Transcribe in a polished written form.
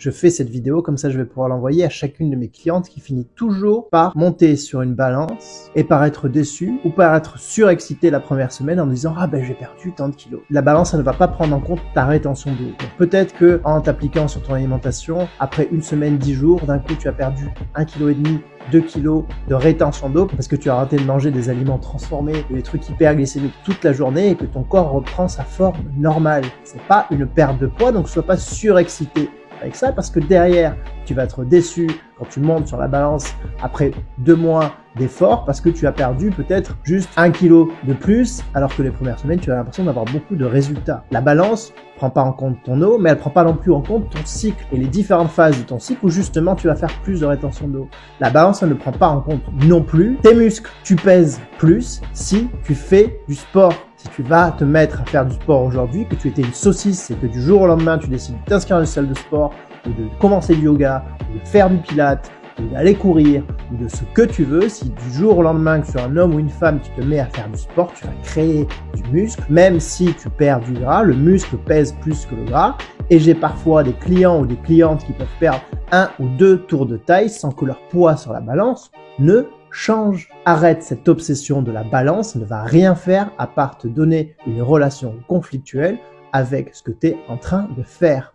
je fais cette vidéo, comme ça je vais pouvoir l'envoyer à chacune de mes clientes qui finit toujours par monter sur une balance et par être déçue ou par être surexcitée la première semaine en disant « Ah ben j'ai perdu tant de kilos ». La balance, elle ne va pas prendre en compte ta rétention d'eau. Peut-être que en t'appliquant sur ton alimentation, après une semaine, 10 jours, d'un coup tu as perdu 1,5 kg, 2 kg de rétention d'eau parce que tu as arrêté de manger des aliments transformés, des trucs hyperglycémiques toute la journée et que ton corps reprend sa forme normale. C'est pas une perte de poids, donc sois pas surexcité avec ça parce que derrière, tu vas être déçu quand tu montes sur la balance après 2 mois d'effort parce que tu as perdu peut-être juste 1 kg de plus alors que les premières semaines, tu as l'impression d'avoir beaucoup de résultats. La balance prend pas en compte ton eau, mais elle prend pas non plus en compte ton cycle et les différentes phases de ton cycle où justement tu vas faire plus de rétention d'eau. La balance, elle ne prend pas en compte non plus tes muscles. Tu pèses plus si tu fais du sport. Si tu vas te mettre à faire du sport aujourd'hui, que tu étais une saucisse et que du jour au lendemain, tu décides de t'inscrire dans une salle de sport, ou de commencer le yoga, ou de faire du pilates, ou d'aller courir, ou de ce que tu veux, si du jour au lendemain, que tu sois un homme ou une femme, tu te mets à faire du sport, tu vas créer du muscle, même si tu perds du gras, le muscle pèse plus que le gras, et j'ai parfois des clients ou des clientes qui peuvent perdre 1 ou 2 tours de taille sans que leur poids sur la balance ne change. Arrête cette obsession de la balance, ne va rien faire à part te donner une relation conflictuelle avec ce que tu es en train de faire.